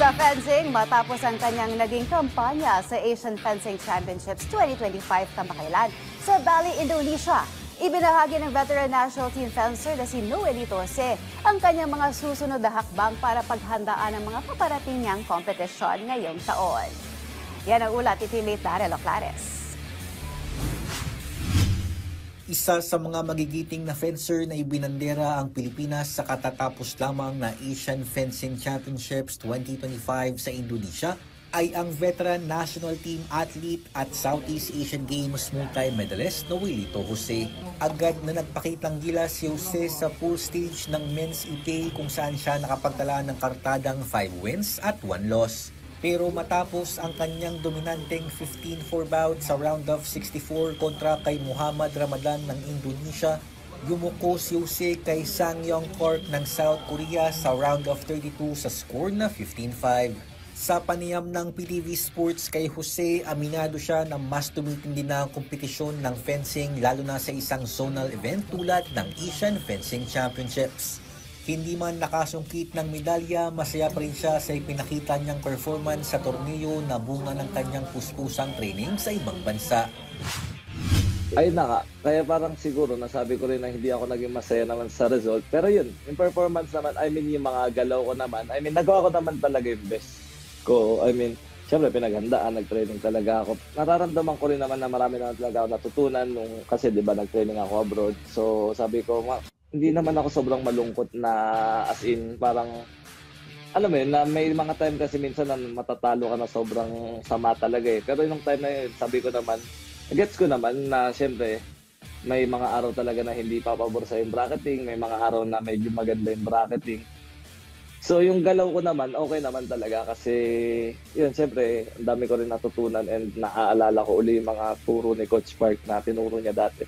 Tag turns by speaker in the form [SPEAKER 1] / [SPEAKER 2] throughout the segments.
[SPEAKER 1] Sa fencing, matapos ang kanyang naging kampanya sa Asian Fencing Championships 2025 kamakailan sa Bali, Indonesia, ibinahagi ng veteran national team fencer na si Noelito Jose ang kanyang mga susunod na hakbang para paghandaan ng mga paparating niyang kompetisyon ngayong taon. Yan ang ulat ni teammate Darrell Oclares.
[SPEAKER 2] Isa sa mga magigiting na fencer na ibinandera ang Pilipinas sa katatapos lamang na Asian Fencing Championships 2025 sa Indonesia ay ang veteran national team athlete at Southeast Asian Games multi-medalist Noelito Jose. Agad na nagpakitang gilas si Jose sa full stage ng men's ipay kung saan siya nakapagtala ng kartadang 5 wins at 1 loss. Pero matapos ang kanyang dominanteng 15-4 bout sa round of 64 kontra kay Muhammad Ramadan ng Indonesia, yumuko si Jose kay Sang Yong Park ng South Korea sa round of 32 sa score na 15-5. Sa panayam ng PTV Sports kay Jose, aminado siya na mas tumitindi na ang kompetisyon ng fencing lalo na sa isang zonal event tulad ng Asian Fencing Championships. Hindi man nakasungkit ng medalya, masaya pa rin siya sa ipinakita niyang performance sa torneo na bunga ng kanyang puspusang training sa ibang bansa.
[SPEAKER 3] Ay naka, kaya parang siguro nasabi ko rin na hindi ako naging masaya naman sa result. Pero yun, yung performance naman, yung mga galaw ko naman, nagawa ko naman talaga yung best ko. Siyempre pinaghandaan, nag-training talaga ako. Nararamdaman ko rin naman na marami naman talaga ako natutunan kasi di ba nag-training ako abroad. So sabi ko, hindi naman ako sobrang malungkot na as in parang alam mo yun, na may mga time kasi minsan na matatalo ka na sobrang sama talaga eh. Pero yung time na yun, sabi ko naman, gets ko naman na siyempre may mga araw talaga na hindi papabor sa yung bracketing, may mga araw na medyo maganda yung bracketing. So yung galaw ko naman, okay naman talaga kasi yun, siyempre ang dami ko rin natutunan and naaalala ko uli yung mga turo ni Coach Park na tinuro niya dati.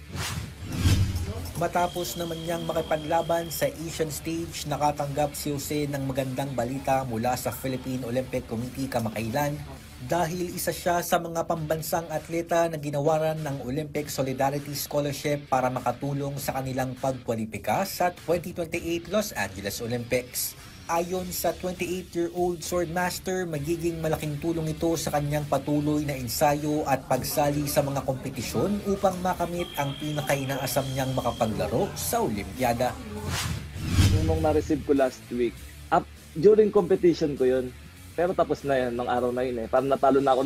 [SPEAKER 2] Matapos naman niyang makipaglaban sa Asian stage, nakatanggap si Jose ng magandang balita mula sa Philippine Olympic Committee kamakailan dahil isa siya sa mga pambansang atleta na ginawaran ng Olympic Solidarity Scholarship para makatulong sa kanilang pagkwalipika sa 2028 Los Angeles Olympics. Ayon sa 28-year-old swordmaster, magiging malaking tulong ito sa kanyang patuloy na ensayo at pagsali sa mga kompetisyon upang makamit ang pinaka-inaasam niyang makapaglaro sa Olimpiada.
[SPEAKER 3] Nung na-receive ko last week, during competition ko yun, pero tapos na yan, nung araw na yun eh. Parang natalo na ako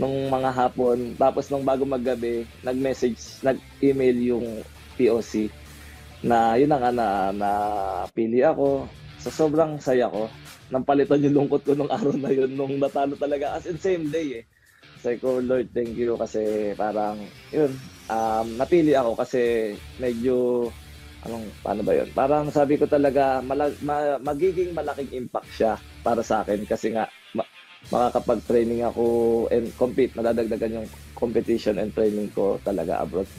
[SPEAKER 3] nung mga hapon, tapos nung bago maggabi, nag-email yung POC na yun na nga na pili ako. So sobrang saya ko. Nang palitan yung lungkot ko nung araw na yun, nung natalo talaga. As in same day eh. Sabi ko, Lord, thank you kasi parang, yun, napili ako kasi medyo, paano ba yun? Parang sabi ko talaga, magiging malaking impact siya para sa akin kasi nga, makakapag-training ako and compete, madadagdagan yung competition and training ko talaga abroad.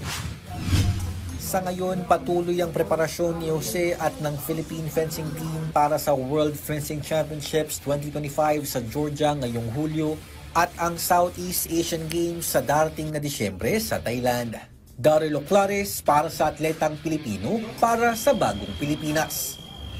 [SPEAKER 2] Sa ngayon, patuloy ang preparasyon ni Jose at ng Philippine Fencing Team para sa World Fencing Championships 2025 sa Georgia ngayong Hulyo at ang Southeast Asian Games sa darating na Disyembre sa Thailand. Darrell Oclares para sa Atletang Pilipino para sa Bagong Pilipinas.